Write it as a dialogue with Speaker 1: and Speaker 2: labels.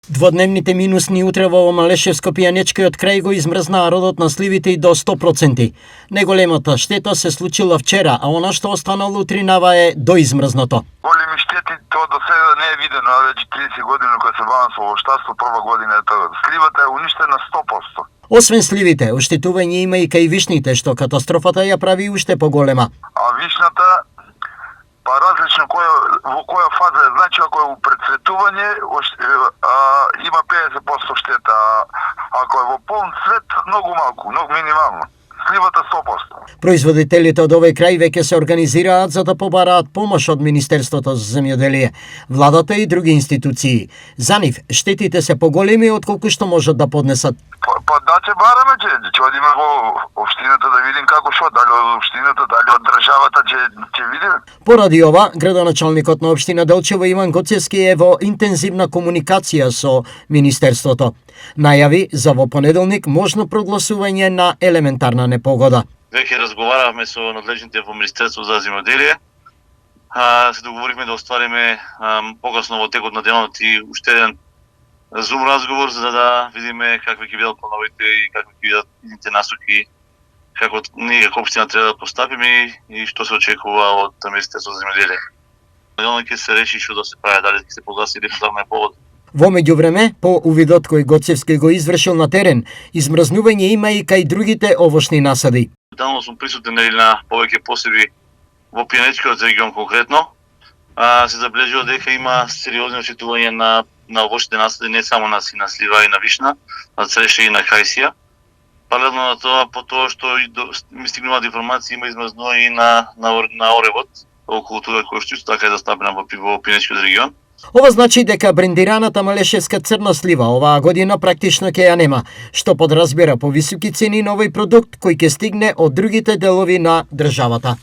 Speaker 1: Дводневните минусни утрева во Малешевско-Пијанечкиот крај го измрзнаа родот на сливите и до 100%. Неголемата штета се случила вчера, а она што останало утринава е доизмрзнато.
Speaker 2: Големи штети, тоа до сега не е видено, а веќе 30 години кога се бавам со овоштарство, прва година е тоа. Сливата е уништена 100%.
Speaker 1: Освен сливите, оштетување има и кај вишните, што катастрофата ја прави уште поголема.
Speaker 2: А вишната, па различно во која фаза е, значи ако е у прецветување, има 50% штета, а ако е во полн цвет, многу малку, многу минимално. Сливата 100%.
Speaker 1: Производителите од овој крај веќе се организираат за да побараат помош од Министерството за земјоделие, владата и други институции. За нив штетите се поголеми отколку што можат да поднесат.
Speaker 2: Па да ќе бараме, ќе одиме во општината да видим како што, дали од општината, дали од државата ќе видиме.
Speaker 1: Поради ова, градоначалникот на општина Делчево Иван Гоцевски е во интензивна комуникација со Министерството. Најави за во понеделник можно прогласување на елементарна непогода.
Speaker 3: Веќе разговаравме со надлежните во Министерство за земјоделие. Се договоривме да оствариме покасно во текот на денот и уште еден Зум разговор за да видиме какви ќе бидат плановите и какви ќе бидат идните насоки, како ние како општина треба да постапиме и што се очекува од Министерството за земјоделие. Најдонек ќе се реши што да се прави, дали ќе се прогласи елементарна непогода.
Speaker 1: Во меѓувреме, по увидот кој Гоцевски го извршил на терен, измрзнување има и кај другите овошни насади.
Speaker 3: Дално сум присутен на повеќе посеби во Пијанечкиот регион конкретно. Се забележува дека има сериозни оштетувања на овошните насади, не само на слива и на вишна, на цреше и на кајсија. Паралелно на тоа, по тоа што ми стигнуваат информации, има измрзнување и на оревот, култура која што исто така е застапена во Пијанечкиот регион.
Speaker 1: Ова значи дека брендираната малешевска црна слива оваа година практично ќе ја нема, што подразбира повисоки цени на овој продукт кој ќе стигне од другите делови на државата.